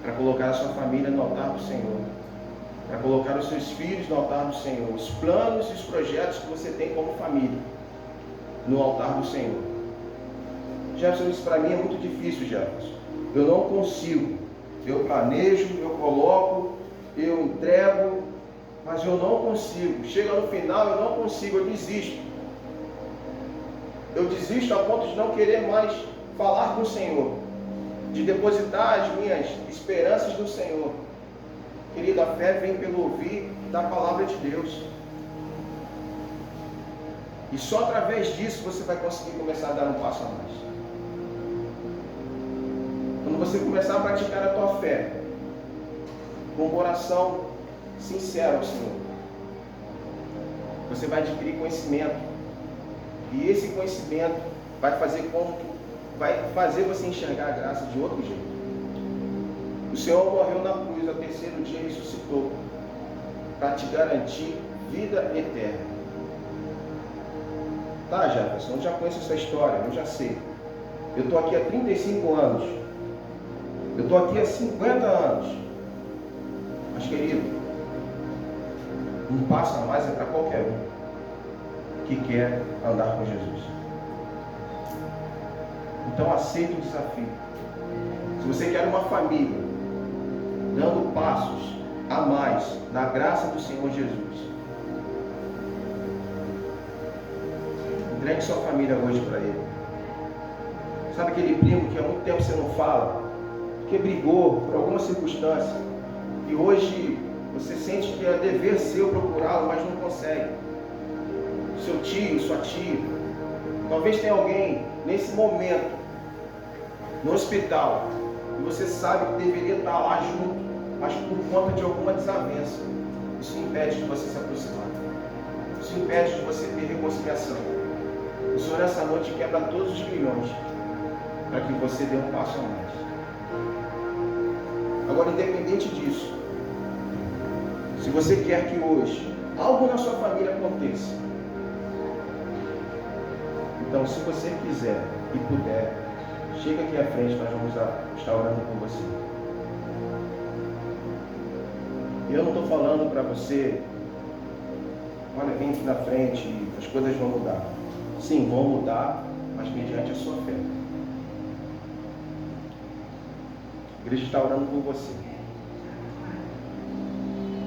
para colocar a sua família no altar do Senhor, para colocar os seus filhos no altar do Senhor, os planos e os projetos que você tem como família no altar do Senhor. Jefferson, isso para mim é muito difícil, Jefferson. Eu não consigo. Eu planejo, eu coloco, eu entrego, mas eu não consigo. Chega no final, eu não consigo, eu desisto. Eu desisto a ponto de não querer mais falar com o Senhor, de depositar as minhas esperanças no Senhor. Querido, a fé vem pelo ouvir da palavra de Deus. E só através disso você vai conseguir começar a dar um passo a mais. Quando você começar a praticar a tua fé com um coração sincero ao Senhor, você vai adquirir conhecimento. E esse conhecimento vai fazer você enxergar a graça de outro jeito. O Senhor morreu na cruz, ao terceiro dia ressuscitou, para te garantir vida eterna. Tá, Jefferson, eu já conheço essa história, eu já sei. Eu estou aqui há 35 anos. Eu estou aqui há 50 anos. Mas, querido, um passo a mais é para qualquer um que quer andar com Jesus. Então aceita o desafio. Se você quer uma família dando passos a mais na graça do Senhor Jesus, entregue sua família hoje para Ele. Sabe aquele primo que há muito tempo você não fala, que brigou por alguma circunstância, e hoje você sente que é dever seu procurá-lo, mas não consegue? Seu tio, sua tia, talvez tenha alguém nesse momento no hospital e você sabe que deveria estar lá junto, mas por conta de alguma desavença, isso impede de você se aproximar, isso impede de você ter reconciliação. O Senhor nessa noite quebra todos os grilhões para que você dê um passo a mais. Agora, independente disso, se você quer que hoje algo na sua família aconteça, então, se você quiser e puder, chega aqui à frente, nós vamos estar orando com você. E eu não estou falando para você, olha, vem aqui na frente e as coisas vão mudar. Sim, vão mudar, mas mediante a sua fé. A igreja está orando por você.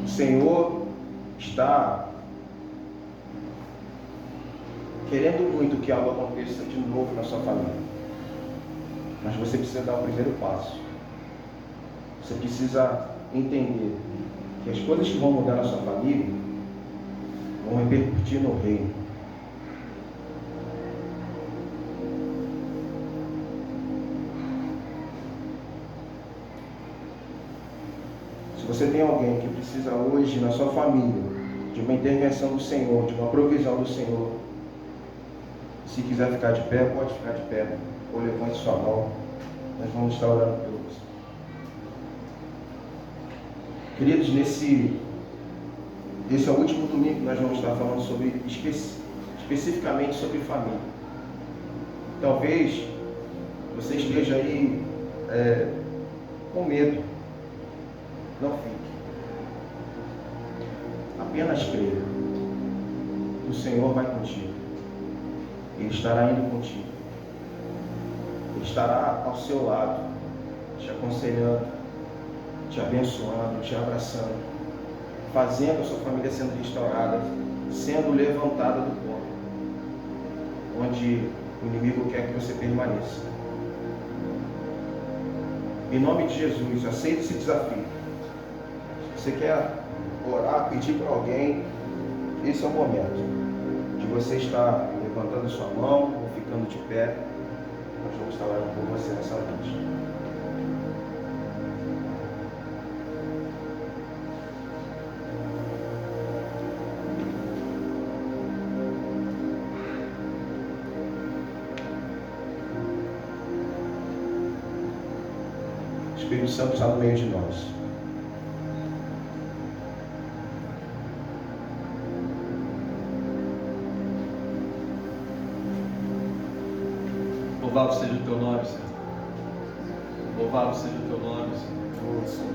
O Senhor está querendo muito que algo aconteça de novo na sua família. Mas você precisa dar o primeiro passo. Você precisa entender que as coisas que vão mudar na sua família vão repercutir no reino. Se você tem alguém que precisa hoje na sua família de uma intervenção do Senhor, de uma provisão do Senhor. Se quiser ficar de pé, pode ficar de pé, ou levante sua mão. Nós vamos estar orando por você. Queridos, esse é o último domingo que nós vamos estar falando especificamente sobre família. Talvez você esteja aí com medo. Não fique. Apenas creia. O Senhor vai contigo. Ele estará indo contigo. Ele estará ao seu lado, te aconselhando, te abençoando, te abraçando, fazendo a sua família sendo restaurada, sendo levantada do pó, onde o inimigo quer que você permaneça. Em nome de Jesus, aceite esse desafio. Se você quer orar, pedir para alguém, esse é o momento de você estar levantando sua mão ou ficando de pé. Nós vamos estar orando por você nessa noite. O Espírito Santo está no meio de nós. Louvado seja o teu nome, Senhor. Louvado seja o teu nome, Senhor.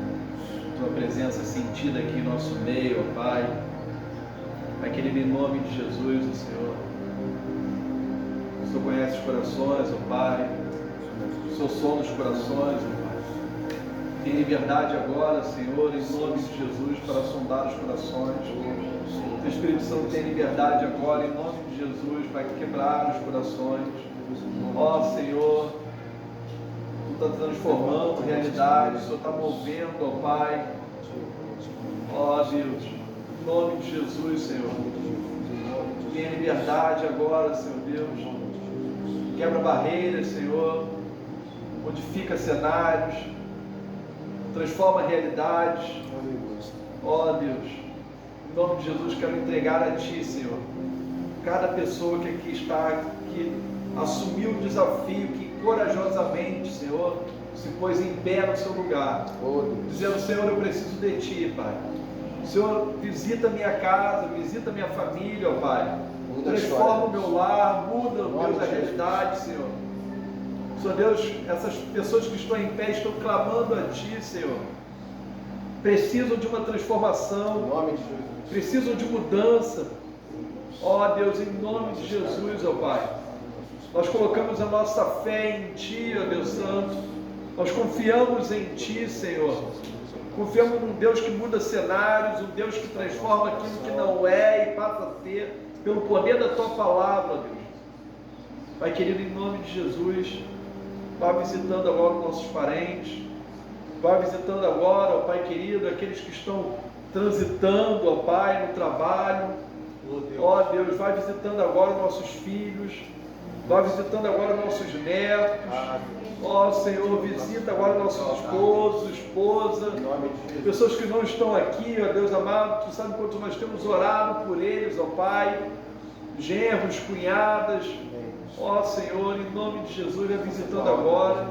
Tua presença sentida aqui em nosso meio, ó Pai. Pai querido, em nome de Jesus, ó Senhor. O Senhor conhece os corações, ó Pai. O Senhor sonda os corações, ó Pai. Tem liberdade agora, Senhor, em nome de Jesus, para sondar os corações. O Espírito Santo tem liberdade agora, em nome de Jesus, para quebrar os corações. Ó Senhor, Tu está transformando realidades, O Senhor está movendo, ó Pai. Ó Deus, em nome de Jesus, Senhor. Tenha liberdade agora, Senhor Deus. Quebra barreiras, Senhor. Modifica cenários. Transforma realidades. Ó Deus, em nome de Jesus, quero entregar a Ti, Senhor, cada pessoa que aqui está, que assumiu o desafio, que corajosamente, Senhor, se pôs em pé no seu lugar, dizendo: Senhor, eu preciso de Ti, Pai. Senhor, visita minha casa, visita minha família, ó Pai. Transforma o meu lar, muda, Deus, a realidade, Senhor. Senhor Deus, essas pessoas que estão em pé estão clamando a Ti, Senhor. Precisam de uma transformação, Em nome de Jesus. precisam de mudança. Ó Deus, em nome de Jesus, ó Pai. Nós colocamos a nossa fé em Ti, ó Deus Santo. Nós confiamos em Ti, Senhor. Confiamos num Deus que muda cenários, um Deus que transforma aquilo que não é e passa a ser, pelo poder da Tua palavra, ó Deus. Pai querido, em nome de Jesus, vá visitando agora os nossos parentes, vá visitando agora, ó Pai querido, aqueles que estão transitando, ó Pai, no trabalho. Ó Deus, vai visitando agora os nossos filhos, vai visitando agora nossos netos. Ó Senhor, visita agora nossos esposos, esposa, pessoas que não estão aqui, ó Deus amado. Tu sabe quanto nós temos orado por eles, ó Pai, genros, cunhadas. Ó Senhor, em nome de Jesus, vai visitando agora,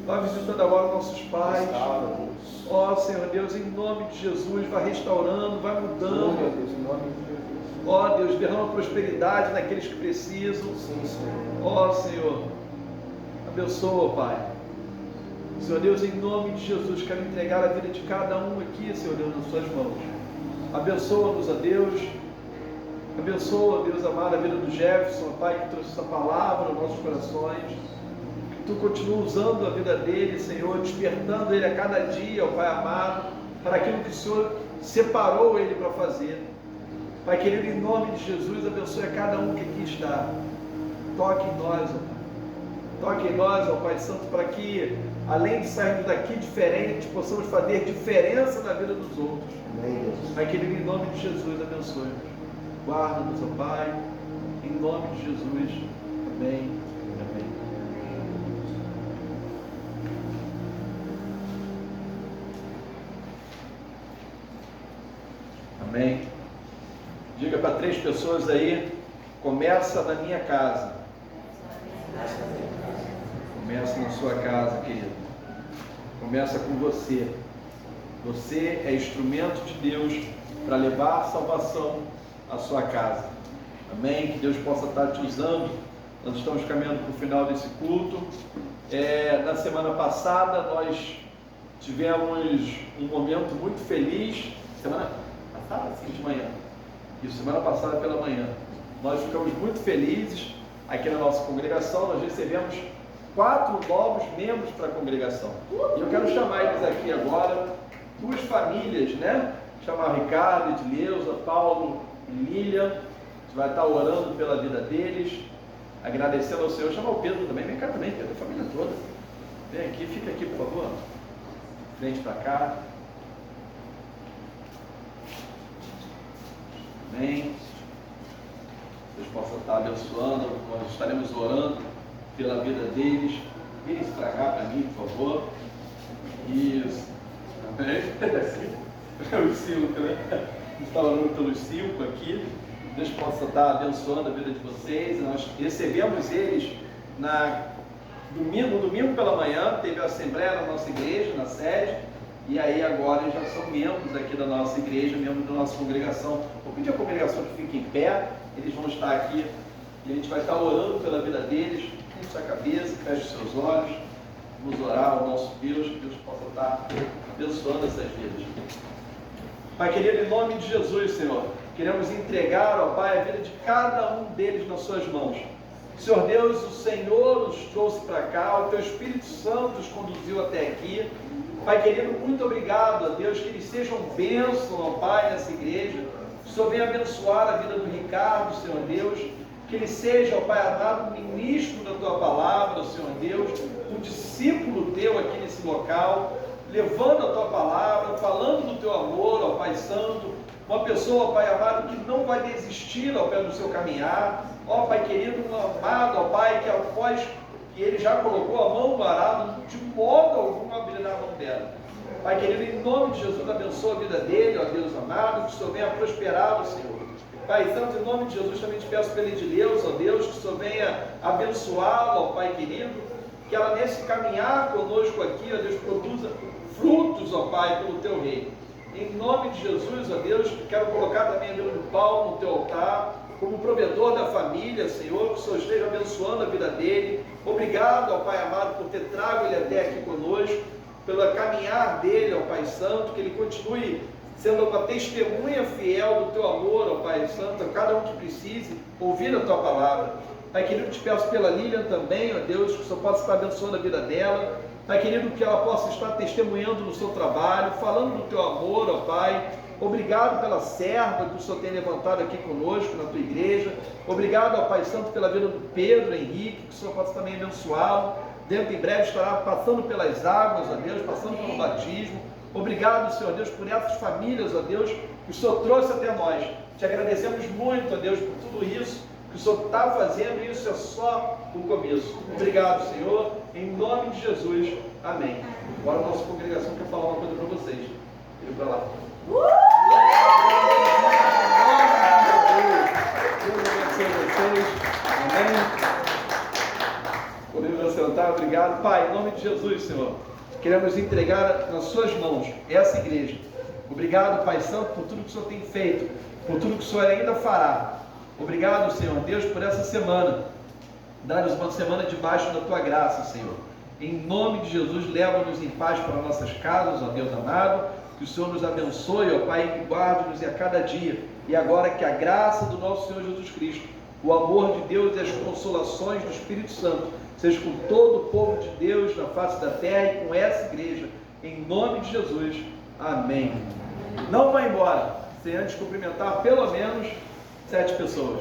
vai visitando agora nossos pais. Ó Senhor Deus, em nome de Jesus, vai restaurando, vai mudando. Ó Deus, derrama prosperidade naqueles que precisam. Ó Senhor, abençoa, Pai. Senhor Deus, em nome de Jesus, quero entregar a vida de cada um aqui, Senhor Deus, nas Suas mãos. Abençoa-nos, ó Deus. Abençoa, Deus amado, a vida do Jefferson, ó Pai, que trouxe essa palavra aos nossos corações. Que Tu continua usando a vida dele, Senhor, despertando ele a cada dia, ó Pai amado, para aquilo que o Senhor separou ele para fazer. Pai querido, em nome de Jesus, abençoe a cada um que aqui está. Toque em nós, ó Pai. Toque em nós, ó Pai Santo, para que, além de sairmos daqui diferentes, possamos fazer diferença na vida dos outros. Pai querido, em nome de Jesus, abençoe-nos. Guarda-nos, ó Pai, em nome de Jesus. Amém. Amém. Amém. Diga para 3 pessoas aí, começa na minha casa. Começa na sua casa, querido. Começa com você. Você é instrumento de Deus para levar salvação à sua casa. Amém? Que Deus possa estar te usando. Nós estamos caminhando para o final desse culto. Na semana passada nós tivemos um momento muito feliz. Semana passada? Sim, de manhã. Isso, semana passada pela manhã. Nós ficamos muito felizes aqui na nossa congregação. Nós recebemos 4 novos membros para a congregação. E eu quero chamar eles aqui agora, 2 famílias, né? Chamar o Ricardo, Edileuza, Paulo e Lilian. A gente vai estar orando pela vida deles, agradecendo ao Senhor. Chama o Pedro também, vem cá também, Pedro, a família toda. Vem aqui, fica aqui, por favor. Frente para cá. Amém. Deus possa estar abençoando. Nós estaremos orando pela vida deles. Virem para cá para mim, por favor. Isso. Amém. Os 5, né? Estamos está orando pelos 5 aqui. Deus possa estar abençoando a vida de vocês. Nós recebemos eles no domingo pela manhã. Teve a assembleia na nossa igreja, na sede. E aí agora eles já são membros aqui da nossa igreja, membros da nossa congregação. Vou pedir a congregação que fique em pé. Eles vão estar aqui e a gente vai estar orando pela vida deles. Curva sua cabeça, feche os seus olhos. Vamos orar ao nosso Deus, que Deus possa estar abençoando essas vidas. Pai querido, em nome de Jesus, Senhor, queremos entregar, ó Pai, a vida de cada um deles nas suas mãos. Senhor Deus, o Senhor os trouxe para cá, o Teu Espírito Santo os conduziu até aqui. Pai querido, muito obrigado, ó Deus, que eles sejam bênção, ó Pai, nessa igreja. Que o Senhor venha abençoar a vida do Ricardo, Senhor Deus. Que ele seja, ó Pai amado, ministro da Tua palavra, Senhor Deus, um discípulo Teu aqui nesse local, levando a Tua palavra, falando do Teu amor, ó Pai Santo, uma pessoa, ó Pai amado, que não vai desistir, ó Pai, do seu caminhar, ó Pai querido, um amado, ó Pai, que após que ele já colocou a mão no arado, de modo algum abrirá a mão dela. Pai querido, em nome de Jesus, abençoa a vida dele, ó Deus amado, que o Senhor venha prosperá-lo, Senhor. Pai Santo, em nome de Jesus, também te peço pela Edileuza, ó Deus, que o Senhor venha abençoá-la, ó Pai querido, que ela nesse caminhar conosco aqui, ó Deus, produza frutos, ó Pai, pelo Teu reino. Em nome de Jesus, ó Deus, quero colocar também a vida do Paulo no Teu altar, como provedor da família, Senhor, que o Senhor esteja abençoando a vida dele. Obrigado, ó Pai amado, por ter trago ele até aqui conosco, pelo caminhar dele, ó Pai Santo, que ele continue sendo uma testemunha fiel do Teu amor, ó Pai Santo, a cada um que precise ouvir a Tua palavra. Pai querido, te peço pela Lilian também, ó Deus, que o Senhor possa estar abençoando a vida dela. Pai querido, que ela possa estar testemunhando no seu trabalho, falando do Teu amor, ó Pai. Obrigado pela serva que o Senhor tem levantado aqui conosco na Tua igreja. Obrigado, ó Pai Santo, pela vida do Pedro Henrique, que o Senhor possa também abençoá-lo. Dentro em breve estará passando pelas águas, ó Deus, passando pelo batismo. Obrigado, Senhor Deus, por essas famílias, ó Deus, que o Senhor trouxe até nós. Te agradecemos muito, ó Deus, por tudo isso que o Senhor está fazendo, e isso é só o começo. Obrigado, Senhor, em nome de Jesus. Amém. Agora a nossa congregação quer falar uma coisa para vocês. Ele para lá. Deus abençoe vocês. Amém. Podemos sentar, obrigado. Pai, em nome de Jesus, Senhor, queremos entregar nas suas mãos essa igreja. Obrigado, Pai Santo, por tudo que o Senhor tem feito, por tudo que o Senhor ainda fará. Obrigado, Senhor Deus, por essa semana. Dá-nos uma semana debaixo da Tua graça, Senhor. Em nome de Jesus, leva-nos em paz para nossas casas, ó Deus amado. Que o Senhor nos abençoe, ó Pai, e guarde-nos a cada dia. E agora que a graça do nosso Senhor Jesus Cristo, o amor de Deus e as consolações do Espírito Santo seja com todo o povo de Deus na face da terra e com essa igreja. Em nome de Jesus. Amém. Não vá embora sem antes cumprimentar pelo menos 7 pessoas.